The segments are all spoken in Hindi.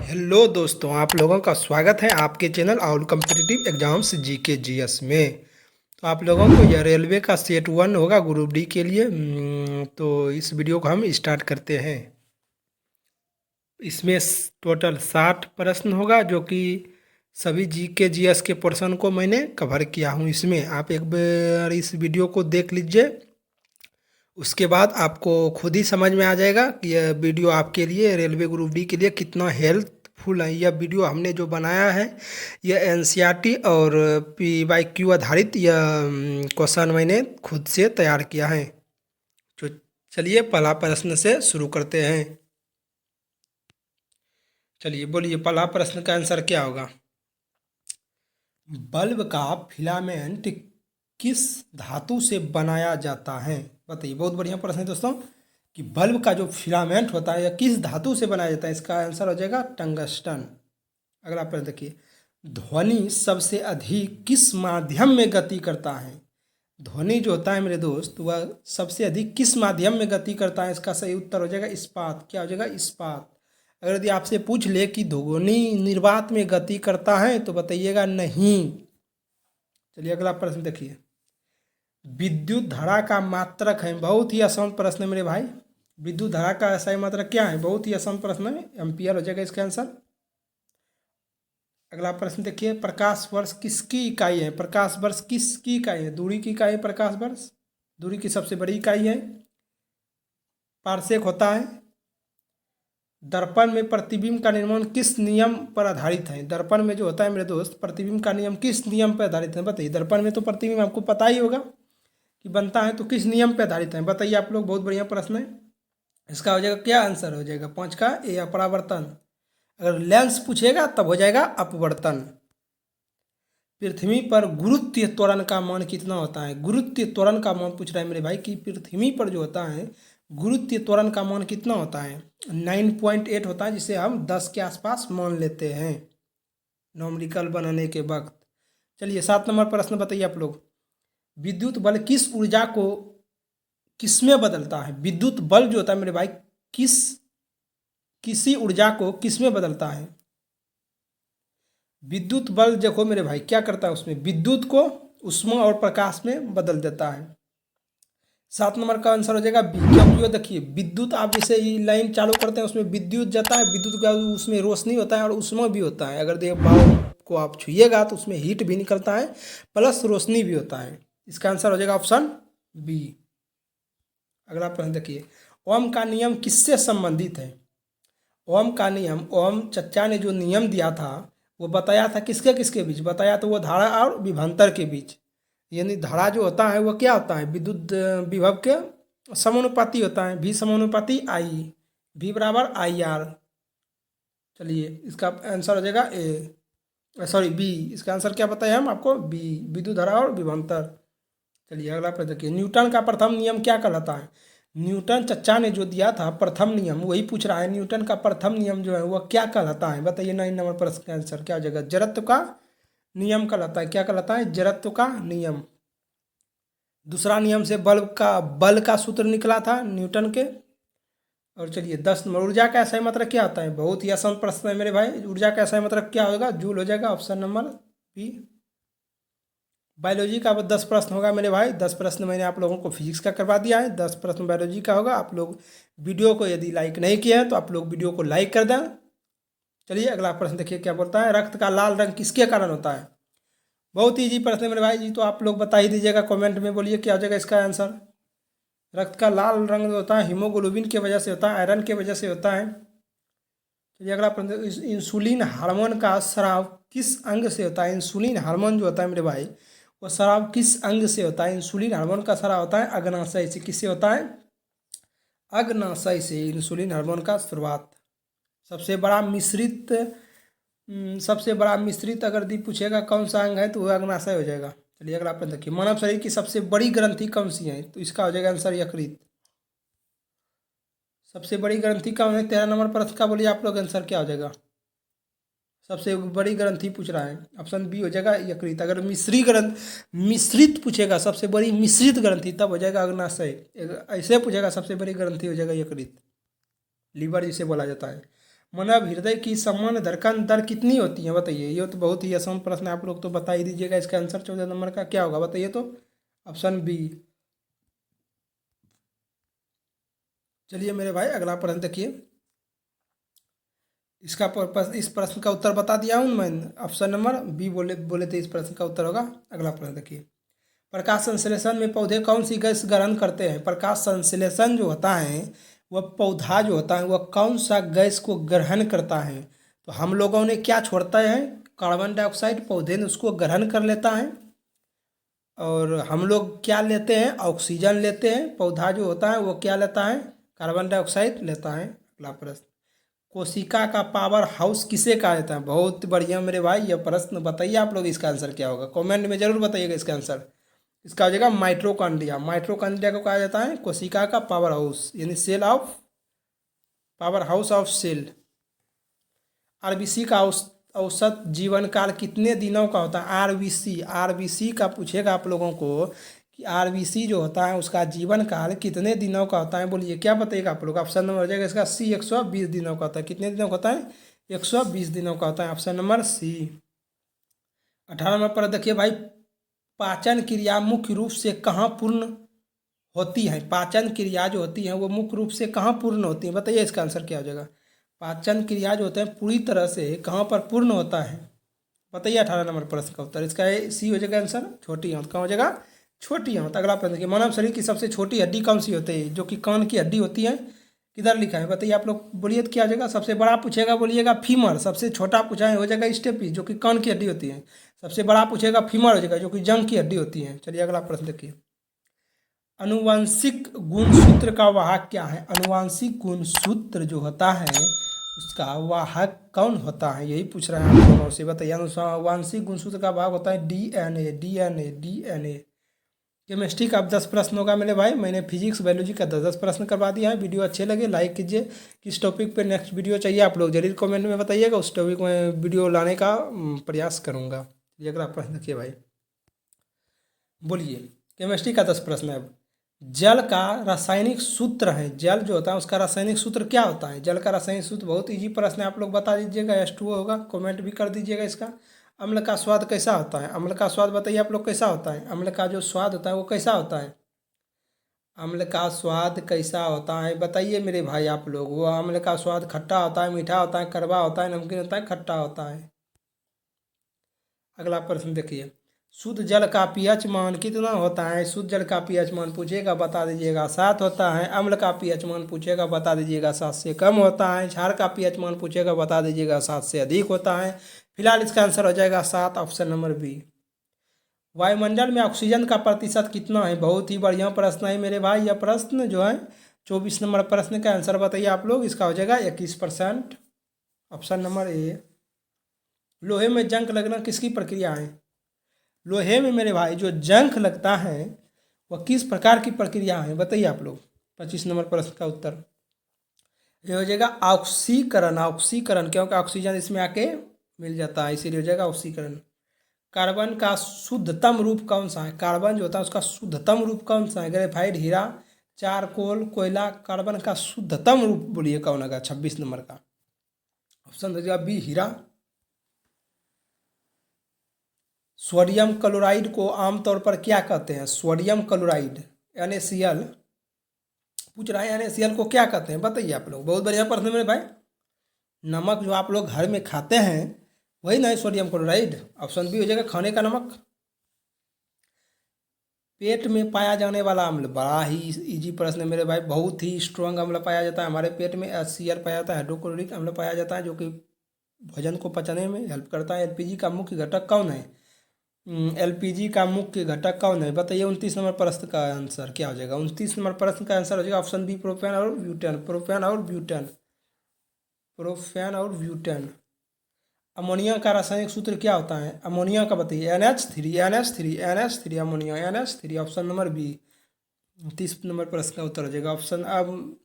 हेलो दोस्तों, आप लोगों का स्वागत है आपके channel all competitive exams GK GS में। तो आप लोगों को यह रेलवे का सेट 1 होगा ग्रुप डी के लिए। तो इस वीडियो को हम स्टार्ट करते हैं। इसमें टोटल 60 प्रश्न होगा, जो कि सभी जीके जीएस के पोर्शन को मैंने कवर किया हूँ। इसमें आप एक बार इस वीडियो को देख लीजिए, उसके बाद आपको खुद ही समझ में आ जाएगा कि यह वीडियो आपके लिए रेलवे ग्रुप डी के लिए कितना हेल्पफुल है। यह वीडियो हमने जो बनाया है यह एनसीईआरटी और पीवाईक्यू आधारित यह क्वेश्चन मैंने खुद से तैयार किया है। तो चलिए पहला प्रश्न से शुरू करते हैं। चलिए बोलिए, पहला प्रश्न का आंसर क्या होगा? बल्ब का फिलामेंट किस धातु से बनाया जाता है? बताइए। बहुत बढ़िया प्रश्न है दोस्तों, कि बल्ब का जो फिलामेंट होता है यह किस धातु से बनाया जाता है? इसका आंसर हो जाएगा टंगस्टन। अगला प्रश्न देखिए, ध्वनि सबसे अधिक किस माध्यम में गति करता है? ध्वनि जो होता है मेरे दोस्त, वह सबसे अधिक किस माध्यम में गति करता है? इसका सही उत्तर हो जाएगा इस्पात। क्या हो जाएगा? इस्पात। अगर यदि आपसे पूछ ले कि ध्वनि निर्वात में गति करता है तो बताइएगा नहीं। चलिए अगला प्रश्न देखिए, विद्युत धारा का मात्रक है। बहुत ही आसान प्रश्न है मेरे भाई। विद्युत धारा का सही मात्रक क्या है? बहुत ही आसान प्रश्न है, एम्पियर हो जाएगा इसका आंसर। अगला प्रश्न देखिए, प्रकाश वर्ष किसकी इकाई है? प्रकाश वर्ष किसकी इकाई है? दूरी की इकाई है प्रकाश वर्ष। दूरी की सबसे बड़ी इकाई है। पारसेक होता है। दर्पण में प्रतिबिंब का निर्माण किस नियम पर आधारित है? दर्पण में जो होता है मेरे दोस्त, प्रतिबिंब का नियम किस नियम पर आधारित है? बताइए। दर्पण में तो प्रतिबिंब आपको पता ही होगा कि बनता है, तो किस नियम पर आधारित है बताइए आप लोग। बहुत बढ़िया प्रश्न है। इसका हो जाएगा क्या आंसर हो जाएगा? 5 का ए, अपरावर्तन। अगर लेंस पूछेगा तब हो जाएगा अपवर्तन। पृथ्वी पर गुरुत्व त्वरण का मान कितना होता है? गुरुत्व त्वरण का मान पूछ रहा है मेरे भाई, कि पृथ्वी पर जो होता है गुरुत्व त्वरण का मान कितना होता है? 9.8 होता है, जिसे हम 10 के आसपास मान लेते हैं नॉमरिकल बनाने के वक्त। चलिए 7 नंबर प्रश्न बताइए आप लोग, विद्युत बल किस ऊर्जा को किसमें बदलता है? विद्युत बल जो होता है मेरे भाई, किसी ऊर्जा को किसमें बदलता है? विद्युत बल देखो मेरे भाई क्या करता है, उसमें विद्युत को ऊष्मा और प्रकाश में बदल देता है। 7 नंबर का आंसर हो जाएगा बी। क्योंकि देखिए, विद्युत आप जैसे ही लाइन चालू करते हैं उसमें विद्युत जाता है, विद्युत का उसमें रोशनी होता है और ऊष्मा भी होता है। अगर देखिए बल्ब को आप छुइएगा तो उसमें हीट भी निकलता है, प्लस रोशनी भी होता है। इसका आंसर हो जाएगा ऑप्शन बी। अगला प्रश्न देखिए, ओम का नियम किससे संबंधित है? ओम का नियम, ओम चचा ने जो नियम दिया था वो बताया था किसके किसके बीच? बताया तो वो धारा और विभवांतर के बीच। यानी धारा जो होता है वो क्या होता है? विद्युत विभव के समानुपाती होता है। भी समानुपाती आई, भी बराबर आई आर। चलिए इसका आंसर हो जाएगा ए, सॉरी बी। इसका आंसर क्या बताया हम आपको? बी, विद्युत धारा और विभवांतर। चलिए अगला प्रश्न देखिए, न्यूटन का प्रथम नियम क्या कहलाता है? न्यूटन चचा ने जो दिया था प्रथम नियम, वही पूछ रहा है। न्यूटन का प्रथम नियम जो है वह क्या कहलाता है? बताइए। 9 नंबर प्रश्न का आंसर क्या हो जाएगा? जड़त्व का नियम कहलाता है। क्या कहलाता है? जड़त्व का नियम। दूसरा नियम से बल का सूत्र निकला था न्यूटन के। और चलिए 10 नंबर, ऊर्जा का सही मात्रक क्या होता है? बहुत ही आसान प्रश्न है मेरे भाई। ऊर्जा का सही मात्रक क्या होगा? जूल हो जाएगा, ऑप्शन नंबर बी। बायोलॉजी का 10 प्रश्न होगा मेरे भाई। 10 प्रश्न मैंने आप लोगों को फिजिक्स का करवा दिया है, 10 प्रश्न बायोलॉजी का होगा। आप लोग वीडियो को यदि लाइक नहीं किए हैं तो आप लोग वीडियो को लाइक कर दें। चलिए अगला प्रश्न देखिए क्या बोलता है, रक्त का लाल रंग किसके कारण होता है? बहुत ईजी प्रश्न है मेरे भाई जी, तो आप लोग बता ही दीजिएगा कमेंट में। बोलिए क्या हो जाएगा इसका आंसर? रक्त का लाल रंग जो होता है हीमोग्लोबिन की वजह से होता है, आयरन की वजह से होता है। चलिए अगला प्रश्न, इंसुलिन हार्मोन का स्राव किस अंग से होता है? इंसुलिन हार्मोन जो होता है मेरे भाई, वो स्राव किस अंग से होता है? इंसुलिन हार्मोन का स्राव होता है अग्नाशय से। किससे होता है? अग्नाशय से इंसुलिन हार्मोन का शुरुआत। सबसे बड़ा मिश्रित अगर दी पूछेगा कौन सा अंग है तो वह अग्नाशय हो जाएगा। चलिए अगला प्रश्न देखिए, मानव शरीर की सबसे बड़ी ग्रंथि कौन सी है? तो इसका हो जाएगा आंसर यकृत। सबसे बड़ी ग्रंथि कौन है? 13 नंबर प्रश्न का बोलिए आप लोग आंसर क्या हो जाएगा? सबसे बड़ी ग्रंथि पूछ रहा है, ऑप्शन बी हो जाएगा यकृत। अगर मिश्रित पूछेगा सबसे बड़ी मिश्रित ग्रंथि तब हो जाएगा अग्नाशय। ऐसे पूछेगा सबसे बड़ी ग्रंथि हो जाएगा यकृत, लीवर जिसे बोला जाता है। मानव हृदय की सामान्य धड़कन दर कितनी होती है बताइए। ये तो बहुत ही आसान प्रश्न है, आप लोग तो बता ही दीजिएगा। इसका आंसर 14 नंबर का क्या होगा बताइए तो, ऑप्शन बी। चलिए मेरे भाई अगला प्रश्न देखिए। इसका इस प्रश्न का उत्तर बता दिया हूँ मैं, ऑप्शन नंबर बी बोले बोले थे इस प्रश्न का उत्तर होगा। अगला प्रश्न देखिए। प्रकाश संश्लेषण में पौधे कौन सी गैस ग्रहण करते हैं। प्रकाश संश्लेषण जो होता है वह पौधा जो होता है वह कौन सा गैस को ग्रहण करता है। तो हम लोगों ने क्या छोड़ता है, कार्बन डाइऑक्साइड, पौधे ने उसको ग्रहण कर लेता है। और हम लोग क्या लेते हैं, ऑक्सीजन लेते हैं। पौधा जो होता है वो क्या लेता है, कार्बन डाइऑक्साइड लेता है। अगला प्रश्न, कोशिका का पावर हाउस किसे कहा जाता है। बहुत बढ़िया मेरे भाई, यह प्रश्न बताइए आप लोग, इसका आंसर क्या होगा कमेंट में जरूर बताइएगा इसका आंसर। इसका हो जाएगा माइट्रोकॉन्ड्रिया। माइट्रोकॉन्ड्रिया को कहा जाता है कोशिका का पावर हाउस, यानी cell of, power house of cell. RBC का औसत जीवन काल कितने दिनों का होता है। आरबीसी, आरबीसी का पूछेगा आप लोगों को कि आरबीसी जो होता है उसका जीवन काल कितने दिनों का होता है, बोलिए क्या बताइएगा आप लोग। ऑप्शन नंबर हो जाएगा इसका सी, 120 दिनों का होता है। कितने दिनों का होता है, 120 दिनों का होता है, ऑप्शन नंबर सी। 18 नंबर पर देखिए भाई, पाचन क्रिया मुख्य रूप से कहाँ पूर्ण होती है। पाचन क्रिया जो होती है वो मुख्य रूप से कहाँ पूर्ण होती है, बताइए इसका आंसर क्या हो जाएगा। पाचन क्रिया जो होते हैं पूरी तरह से कहाँ पर पूर्ण होता है, बताइए। 18 नंबर प्रश्न का उत्तर इसका सी हो जाएगा आंसर, छोटी आंत। कहाँ हो जाएगा, छोटी आंत। अगला प्रश्न देखिए, मानव शरीर की सबसे छोटी हड्डी कौन सी होती है, जो कि कान की हड्डी होती है। किधर लिखा है बताइए आप लोग, बोलिए तो क्या हो जाएगा। सबसे बड़ा पूछेगा बोलिएगा फीमर, सबसे छोटा पूछा है हो जाएगा स्टेपी, जो कि कान की हड्डी होती है। सबसे बड़ा पूछेगा फीमर हो जाएगा, जो कि जंग की हड्डी होती है। चलिए अगला प्रश्न देखिए। अनुवांशिक गुणसूत्र का वाहक क्या है। अनुवांशिक गुणसूत्र जो होता है उसका वाहक कौन होता है, यही पूछ रहे हैं आप लोगों से, बताइए। अनुवांशिक गुणसूत्र का वाहक होता है डीएनए, डीएनए, डीएनए। केमिस्ट्री का अब 10 प्रश्न होगा मेरे भाई। मैंने फिजिक्स बायोलॉजी का 10 प्रश्न करवा दिया है। वीडियो अच्छे लगे लाइक कीजिए। किस टॉपिक पे नेक्स्ट वीडियो चाहिए आप लोग जरूर कमेंट में बताइएगा, उस टॉपिक में वीडियो लाने का प्रयास करूँगा। ये अगला प्रश्न देखिए भाई, बोलिए। केमिस्ट्री का 10 प्रश्न है। अब जल का रासायनिक सूत्र है, जल जो होता है उसका रासायनिक सूत्र क्या होता है। जल का रासायनिक सूत्र बहुत इजी प्रश्न है, आप लोग बता दीजिएगा। H2O होगा, कमेंट भी कर दीजिएगा इसका। अम्ल का स्वाद कैसा होता है, अम्ल का स्वाद बताइए आप लोग कैसा होता है। अम्ल का जो स्वाद होता है वो कैसा होता है, अम्ल का स्वाद कैसा होता है बताइए मेरे भाई आप लोग। वो अम्ल का स्वाद खट्टा होता है, मीठा होता है, कड़वा होता है, नमकीन होता है, खट्टा होता है। अगला प्रश्न देखिए, शुद्ध जल का पीएच मान कितना होता है। शुद्ध जल का पीएच मान पूछेगा बता दीजिएगा 7 होता है। अम्ल का पीएच मान पूछेगा बता दीजिएगा 7 से कम होता है। क्षार का पीएच मान पूछेगा बता दीजिएगा 7 से अधिक होता है। फिलहाल इसका आंसर हो जाएगा 7, ऑप्शन नंबर बी। वायुमंडल में ऑक्सीजन का प्रतिशत कितना है। बहुत ही बढ़िया प्रश्न है मेरे भाई। यह प्रश्न जो है 24 नंबर प्रश्न का आंसर बताइए आप लोग। इसका हो जाएगा 21%, ऑप्शन नंबर ए। लोहे में जंग लगना किसकी प्रक्रिया है। लोहे में मेरे भाई जो जंग लगता है वह किस प्रकार की प्रक्रिया है बताइए आप लोग। 25 नंबर प्रश्न का उत्तर ये हो जाएगा ऑक्सीकरण। ऑक्सीकरण क्योंकि ऑक्सीजन इसमें आके मिल जाता है, इसीलिए हो जाएगा ऑक्सीकरण। कार्बन का शुद्धतम रूप कौन सा है। कार्बन जो होता है उसका शुद्धतम रूप कौन सा है। ग्रेफाइट, हीरा, चारकोल, कोयला। कार्बन का शुद्धतम रूप बोलिए कौन होगा 26 नंबर का, ऑप्शन हो जाएगा बी, हीरा। सोडियम क्लोराइड को आमतौर पर क्या कहते हैं। सोडियम क्लोराइड NaCl पूछ रहा है, NaCl को क्या कहते हैं बताइए आप लोग। बहुत बढ़िया प्रश्न मेरे भाई। नमक जो आप लोग घर में खाते हैं वही ना है सोडियम क्लोराइड, ऑप्शन बी हो जाएगा खाने का नमक। पेट में पाया जाने वाला अम्ल, बड़ा ही इजी प्रश्न है मेरे भाई। बहुत ही स्ट्रांग अम्ल पाया जाता है हमारे पेट में, HCl पाया जाता है, हाइड्रोक्लोरिक अम्ल पाया जाता है, जो कि भोजन को पचाने में हेल्प करता है। एलपीजी का मुख्य घटक कौन है। एलपीजी का मुख्य घटक कौन है बताइए। 29 नंबर प्रश्न का आंसर क्या हो जाएगा। 29 नंबर प्रश्न का आंसर हो जाएगा ऑप्शन बी, प्रोपेन और ब्यूटेन। प्रोपेन और ब्यूटेन, प्रोपेन और ब्यूटेन। अमोनिया का रासायनिक सूत्र क्या होता है। अमोनिया का बताइए। NH3, NH3, NH3, ammonia, NH3, option number B. 30 नंबर प्रश्न का उत्तर हो जाएगा ऑप्शन। अब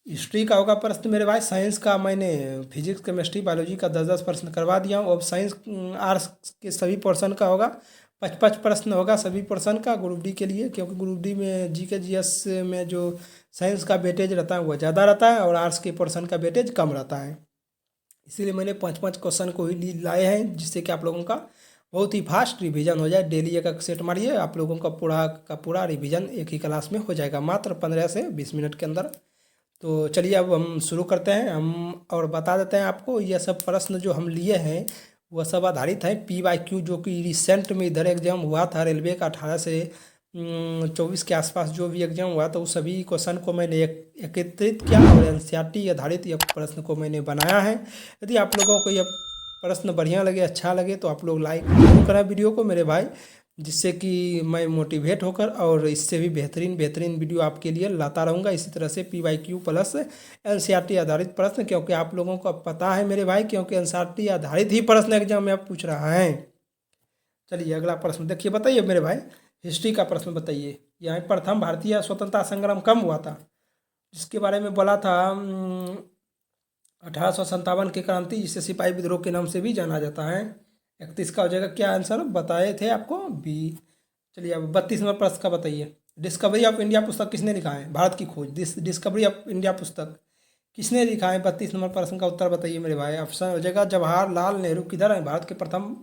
हिस्ट्री का होगा प्रश्न मेरे भाई। साइंस का मैंने फिजिक्स, केमिस्ट्री, बायोलॉजी का 10 प्रश्न करवा दिया हूँ। अब साइंस आर्ट्स के सभी पोर्शन का होगा, 55 प्रश्न होगा सभी पोर्शन का ग्रुप डी के लिए, क्योंकि ग्रुप डी में GK GS में जो साइंस का वेटेज रहता है वह ज़्यादा रहता है और आर्ट्स के पोर्शन का वेटेज कम रहता है। इसीलिए मैंने 5-5 क्वेश्चन को ही लाए हैं, जिससे कि आप लोगों का बहुत ही फास्ट रिवीजन हो जाए। डेली एक एक सेट मारिए, आप लोगों का पूरा का पूरा रिवीजन एक ही क्लास में हो जाएगा, मात्र 15 से 20 मिनट के अंदर। तो चलिए अब हम शुरू करते हैं। हम और बता देते हैं आपको, यह सब प्रश्न जो हम लिए हैं वह सब आधारित है PYQ, जो कि रिसेंट में इधर एग्जाम हुआ था रेलवे का 18 से 24 के आसपास जो भी एग्जाम हुआ, तो उस सभी क्वेश्चन को मैंने एकत्रित किया और NCERT आधारित यह प्रश्न को मैंने बनाया है। यदि आप लोगों को यह प्रश्न बढ़िया लगे, अच्छा लगे, तो आप लोग लाइक जरूर करें वीडियो को मेरे भाई, जिससे कि मैं मोटिवेट होकर और इससे भी बेहतरीन बेहतरीन वीडियो आपके लिए लाता रहूँगा। इसी तरह से PYQ प्लस NCERT आधारित प्रश्न, क्योंकि आप लोगों को पता है मेरे भाई, क्योंकि NCERT आधारित ही प्रश्न एग्जाम में आप पूछ रहा है। चलिए अगला प्रश्न देखिए, बताइए मेरे भाई, हिस्ट्री का प्रश्न बताइए। यहाँ प्रथम भारतीय स्वतंत्रता संग्राम कब हुआ था, जिसके बारे में बोला था 1857 की क्रांति, जिसे सिपाही विद्रोह के नाम से भी जाना जाता है। 31 का हो जाएगा क्या आंसर, बताए थे आपको बी। चलिए अब 32 नंबर प्रश्न का बताइए। डिस्कवरी ऑफ इंडिया पुस्तक किसने लिखा है, भारत की खोज, डिस्कवरी ऑफ इंडिया पुस्तक किसने लिखा है। 32 नंबर प्रश्न का उत्तर बताइए मेरे भाई। ऑप्शन हो जाएगा जवाहरलाल नेहरू। किधर है, भारत के प्रथम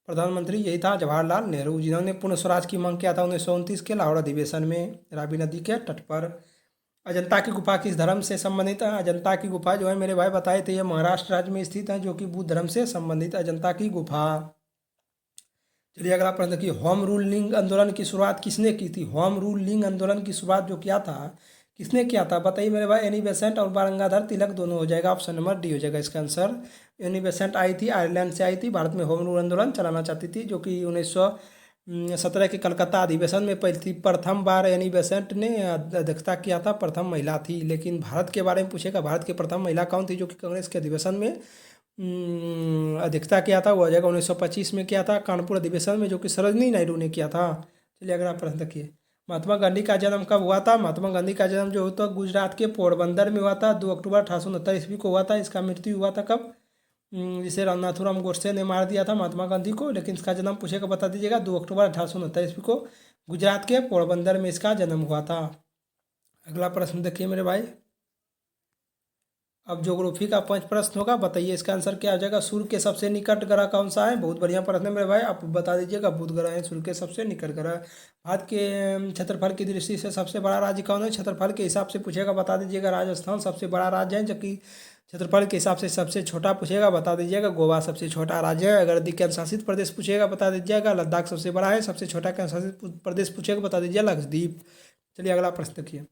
प्रधानमंत्री यही था जवाहरलाल नेहरू, जिन्होंने पूर्ण स्वराज की मांग किया था 1929 के लाहौर अधिवेशन में, रावी नदी के तट पर। अजंता की गुफा किस धर्म से संबंधित है। अजंता की गुफा जो है मेरे भाई बताए थे, ये महाराष्ट्र राज्य में स्थित है, जो कि बुद्ध धर्म से संबंधित अजंता की गुफा। चलिए अगला प्रश्न देखिए, होम रूलिंग आंदोलन की शुरुआत किसने की थी। होम रूलिंग आंदोलन की शुरुआत जो किया था किसने किया था, बताइए मेरे भाई। एनी बेसेंट और बाल गंगाधर तिलक दोनों हो जाएगा, ऑप्शन नंबर डी हो जाएगा इसका आंसर। एनी बेसेंट आई थी, आयरलैंड से आई थी, भारत में होम रूल आंदोलन चलाना चाहती थी, जो कि 1917 के कलकत्ता अधिवेशन में प्रथम बार एनी बेसेंट ने अध्यक्षता किया था, प्रथम महिला थी। लेकिन भारत के बारे में पूछेगा, भारत की प्रथम महिला कौन थी जो कि कांग्रेस के अधिवेशन में अध्यक्षता किया था, वो हो जाएगा 1925 में किया था, कानपुर अधिवेशन में, जो कि सरोजनी नायडू ने किया था। चलिए अगला प्रश्न देखिए, महात्मा गांधी का जन्म कब हुआ था। महात्मा गांधी का जन्म जो होता गुजरात के पोरबंदर में हुआ था, 2 अक्टूबर 1869 ईस्वी को हुआ था। इसका मृत्यु हुआ था कब, जिसे नाथूराम गोडसे ने मार दिया था महात्मा गांधी को, लेकिन इसका जन्म पूछेगा बता दीजिएगा। 2 अक्टूबर 1869 ईस्वी को गुजरात के पोरबंदर में इसका जन्म हुआ था। अगला प्रश्न देखिए मेरे भाई, अब ज्योग्राफी का 5 प्रश्न होगा, बताइए इसका आंसर क्या हो जाएगा। सूर्य के सबसे निकट ग्रह कौन सा है, बहुत बढ़िया प्रश्न है मेरे भाई, आप बता दीजिएगा। बुध ग्रह है सूर्य के सबसे निकट ग्रह। भारत के क्षेत्रफल की दृष्टि से सबसे बड़ा राज्य कौन है, क्षेत्रफल के हिसाब से पूछेगा बता दीजिएगा। राजस्थान सबसे बड़ा राज्य है, जबकि क्षेत्रफल के हिसाब से सबसे छोटा पूछेगा बता दीजिएगा। गोवा सबसे छोटा राज्य है। अगर केंद्र शासित प्रदेश पूछेगा बता दीजिएगा। लद्दाख सबसे बड़ा है, सबसे छोटा केंद्र शासित प्रदेश पूछेगा बता दीजिए लक्षद्वीप। चलिए अगला प्रश्न देखिए,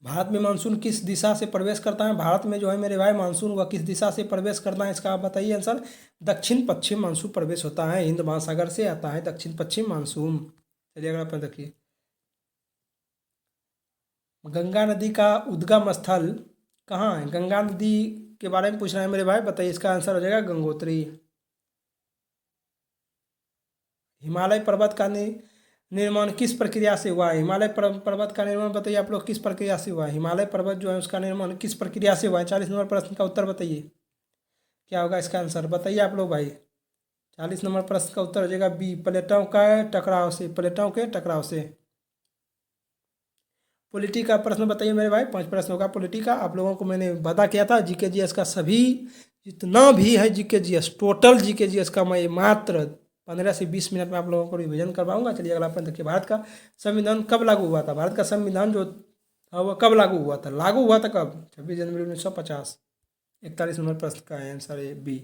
भारत में मानसून किस दिशा से प्रवेश करता है। भारत में जो है मेरे भाई मानसून वह किस दिशा से प्रवेश करता है, इसका आप बताइए आंसर। दक्षिण पश्चिम मानसून प्रवेश होता है, हिंद महासागर से आता है दक्षिण पश्चिम मानसून। चलिए अगला प्रश्न देखिए, गंगा नदी का उद्गम स्थल कहाँ है। गंगा नदी के बारे में पूछ रहे हैं मेरे भाई, बताइए इसका आंसर हो जाएगा गंगोत्री। हिमालय पर्वत का निर्माण किस प्रक्रिया से हुआ है। हिमालय पर्वत का निर्माण बताइए आप लोग किस प्रक्रिया से हुआ है। हिमालय पर्वत जो है उसका निर्माण किस प्रक्रिया से हुआ है। 40 नंबर प्रश्न का उत्तर बताइए, क्या होगा इसका आंसर, बताइए आप लोग भाई। 40 नंबर प्रश्न का उत्तर हो जाएगा बी, प्लेटों का टकराव से, प्लेटों के टकराव से। पॉलिटी का प्रश्न बताइए मेरे भाई, 5 प्रश्न होगा पॉलिटी का। आप लोगों को मैंने वादा किया था जीके जीएस का सभी जितना भी है GK GS, total GK GS का मैं मात्र 15 से 20 मिनट में आप लोगों को रिवीजन करवाऊंगा। चलिए अगला प्रश्न देखिए, भारत का संविधान कब लागू हुआ था। भारत का संविधान जो था वह कब लागू हुआ था, लागू हुआ था कब, 26 जनवरी 1950। 41 नंबर प्रश्न का आंसर है बी।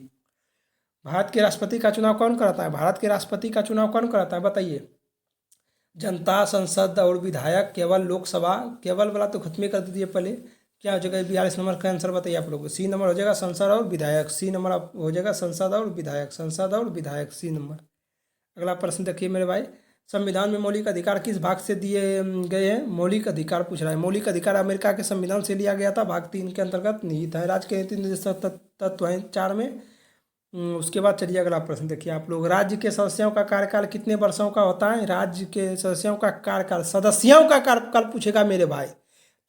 भारत के राष्ट्रपति का चुनाव कौन कराता है। भारत के राष्ट्रपति का चुनाव कौन कराता है बताइए। जनता, संसद और विधायक, केवल लोकसभा, केवल वाला तो खत्म कर दीजिए पहले। क्या हो जाएगा 42 नंबर का आंसर बताइए आप लोगों को। सी नंबर हो जाएगा संसद और विधायक, सी नंबर हो जाएगा संसद और विधायक, संसद और विधायक, सी नंबर। अगला प्रश्न देखिए मेरे भाई, संविधान में मौलिक अधिकार किस भाग से दिए गए हैं। मौलिक अधिकार पूछ रहा है। मौलिक अधिकार अमेरिका के संविधान से लिया गया था, भाग 3 के अंतर्गत निहित है। राज्य के नीति निर्देशक तत्व हैं 4 में। उसके बाद चलिए अगला प्रश्न देखिए आप लोग, राज्य के सदस्यों का कार्यकाल कितने वर्षों का होता है। राज्य के सदस्यों का कार्यकाल, सदस्यों का कार्यकाल पूछेगा मेरे भाई,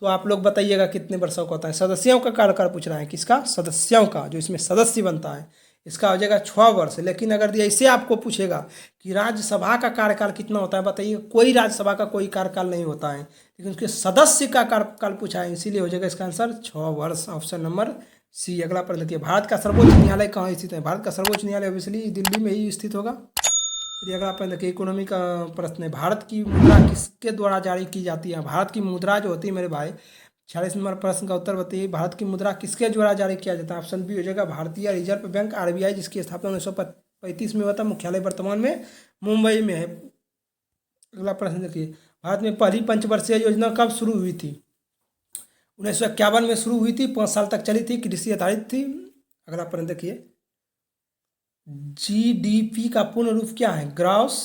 तो आप लोग बताइएगा कितने वर्षों का होता है। सदस्यों का कार्यकाल पूछ रहा है, किसका, सदस्यों का, जो इसमें सदस्य बनता है, इसका हो जाएगा 6 वर्ष। लेकिन अगर ऐसे आपको पूछेगा कि राज्यसभा का कार्यकाल कितना होता है बताइए, कोई राज्यसभा का कोई कार्यकाल नहीं होता है, लेकिन उसके सदस्य का कार्यकाल पूछा है, इसीलिए हो जाएगा इसका आंसर 6 वर्ष, ऑप्शन नंबर सी। अगला प्रश्न देखिए, भारत का सर्वोच्च न्यायालय कहाँ स्थित है? भारत का सर्वोच्च न्यायालय ऑब्वियसली दिल्ली में ही स्थित होगा। चलिए अगला प्रश्न देखिए, इकोनॉमी का प्रश्न है, भारत की मुद्रा किसके द्वारा जारी की जाती है? भारत की मुद्रा जो होती है मेरे भाई, 46 नंबर प्रश्न का उत्तर बताइए, भारत की मुद्रा किसके द्वारा जारी किया जाता है? ऑप्शन बी हो जाएगा भारतीय रिजर्व बैंक RBI, जिसकी स्थापना 1935 में हुआ था। मुख्यालय वर्तमान में मुंबई में है। अगला प्रश्न देखिए, भारत में पहली पंचवर्षीय योजना कब शुरू हुई थी? 1951 में शुरू हुई थी, 5 साल तक चली थी, कृषि आधारित थी। अगला प्रश्न देखिए, GDP का पूर्ण रूप क्या है? ग्रॉस,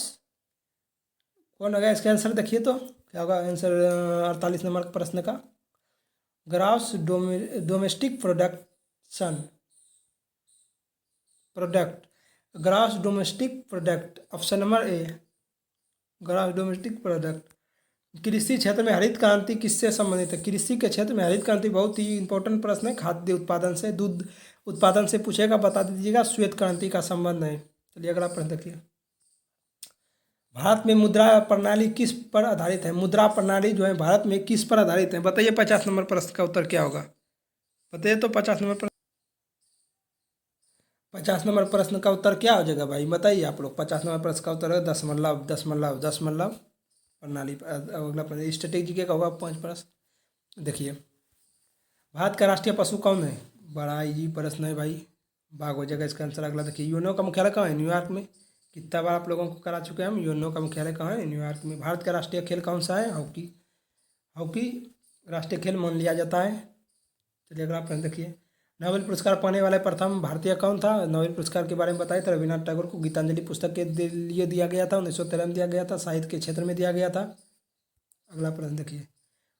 कौन होगा इसका आंसर? देखिए तो क्या होगा आंसर 48 नंबर प्रश्न का, gross domestic production, product, gross domestic product, option number A, gross domestic product. कृषि क्षेत्र में हरित क्रांति किससे संबंधित है? कृषि के क्षेत्र में हरित क्रांति बहुत ही इंपॉर्टेंट प्रश्न है, खाद्य उत्पादन से, दूध उत्पादन से पूछेगा, बता दीजिएगा। श्वेत क्रांति का संबंध है। चलिए अगला प्रश्न देखिए, भारत में मुद्रा प्रणाली किस पर आधारित है? मुद्रा प्रणाली जो है भारत में किस पर आधारित है? बताइए 50 नंबर प्रश्न का उत्तर क्या होगा? बताइए तो 50 नंबर प्रश्न का उत्तर क्या हो जाएगा भाई? बताइए आप लोग। 50 नंबर प्रश्न का उत्तर है दशमलव, दशमलव, दशमलव प्रणाली। अगला प्रश्न स्ट्रेटेजी का होगा 5 प्रश्न। देखिए, भारत का राष्ट्रीय पशु कौन है? बड़ा इजी प्रश्न है भाई, बाघ हो जाएगा इसका आंसर। अगला देखिए, यूएनओ का मुख्यालय कहाँ है? न्यूयॉर्क में। कितना बार आप लोगों को करा चुके हैं हम, यूएनओ का मुख्यालय कहाँ है? न्यूयॉर्क में। भारत का राष्ट्रीय खेल कौन सा है? हॉकी। हॉकी राष्ट्रीय खेल मान लिया जाता है। चलिए अगला प्रश्न देखिए, नोबेल पुरस्कार पाने वाले प्रथम भारतीय कौन था? नोबेल पुरस्कार के बारे में बताइए तो रविन्द्रनाथ टैगोर को गीतांजलि पुस्तक के लिए दिया गया था, 1913 में दिया गया था, साहित्य के क्षेत्र में दिया गया था। अगला प्रश्न देखिए,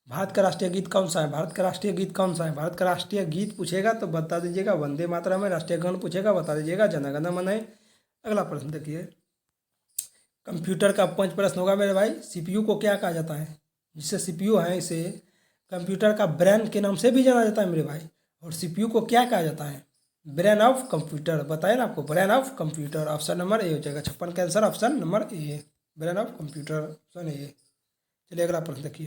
भारत का राष्ट्रीय गीत कौन सा है? भारत का राष्ट्रीय गीत कौन सा है? भारत का राष्ट्रीय गीत पूछेगा तो बता दीजिएगा वंदे मातरम है। राष्ट्रीय गान पूछेगा बता दीजिएगा जन गण मन है। अगला प्रश्न देखिए, कंप्यूटर का 5 प्रश्न होगा मेरे भाई, CPU को क्या कहा जाता है? जिससे CPU है इसे कंप्यूटर का ब्रेन के नाम से भी जाना जाता है मेरे भाई। और CPU को क्या कहा जाता है? Brain of computer. बताए ना आपको, brain of computer. Option number A हो जाएगा 56 का answer, option number A, brain of computer, option A. चलिए अगला प्रश्न देखिए,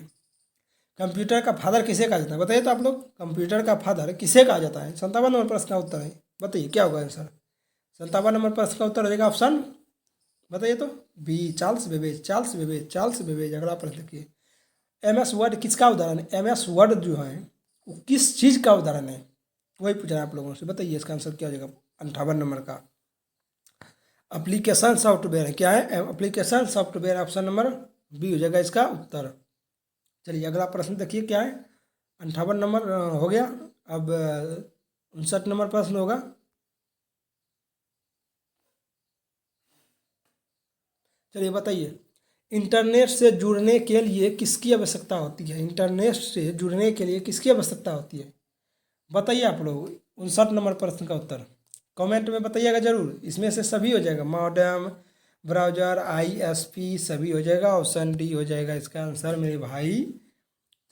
कंप्यूटर का फादर किसे कहा जाता है? बताइए तो आप लोग, कंप्यूटर का फादर किसे कहा जाता है? 57 नंबर प्रश्न का उत्तर है, बताइए क्या होगा आंसर? 57 नंबर प्रश्न का उत्तर हो जाएगा ऑप्शन, बताइए तो B, Charles Babbage, Charles Babbage, Charles Babbage. अगला प्रश्न देखिए, MS वर्ड किसका उदाहरण है? MS वर्ड जो है वो किस चीज़ का उदाहरण है? वही पूछ रहा है आप लोगों से, बताइए इसका आंसर क्या हो जाएगा? 58 नंबर का एप्लीकेशन सॉफ्टवेयर है। क्या है? Application software, option number B हो जाएगा इसका उत्तर। चलिए अगला प्रश्न देखिए क्या है, 58 नंबर हो गया। अब 59 नंबर प्रश्न होगा। चलिए बताइए, इंटरनेट से जुड़ने के लिए किसकी आवश्यकता होती है? इंटरनेट से जुड़ने के लिए किसकी आवश्यकता होती है? बताइए आप लोग। 59 नंबर प्रश्न का उत्तर कमेंट में बताइएगा जरूर। इसमें से सभी हो जाएगा, मॉडेम, ब्राउजर, ISP सभी हो जाएगा। ऑप्शन डी हो जाएगा इसका आंसर मेरे भाई।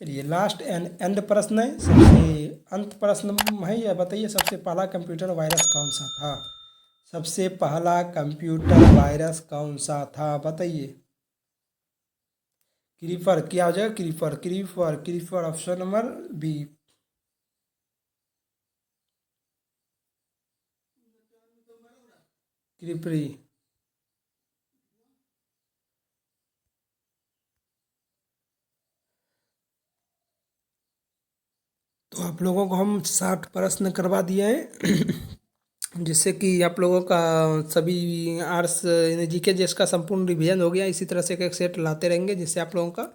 चलिए लास्ट एंड प्रश्न है, सबसे अंत प्रश्न है, यह बताइए सबसे पहला कंप्यूटर वायरस कौन सा था? सबसे पहला कंप्यूटर वायरस कौन सा था? बताइए। क्रीपर, क्या हो जाएगा? Creeper, creeper, creeper, option number B. क्रीपरी। तो आप लोगों को हम 60 प्रश्न करवा दिए हैं जिससे कि आप लोगों का सभी आर्ट्स GK जिसका संपूर्ण रिवीजन हो गया। इसी तरह से एक सेट लाते रहेंगे जिससे आप लोगों का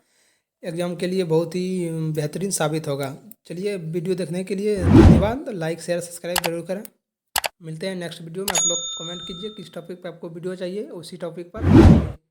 एग्जाम के लिए बहुत ही बेहतरीन साबित होगा। चलिए वीडियो देखने के लिए धन्यवाद। लाइक शेयर सब्सक्राइब जरूर करें। मिलते हैं नेक्स्ट वीडियो में। आप लोग कमेंट कीजिए किस टॉपिक पे आपको वीडियो चाहिए, उसी टॉपिक पर।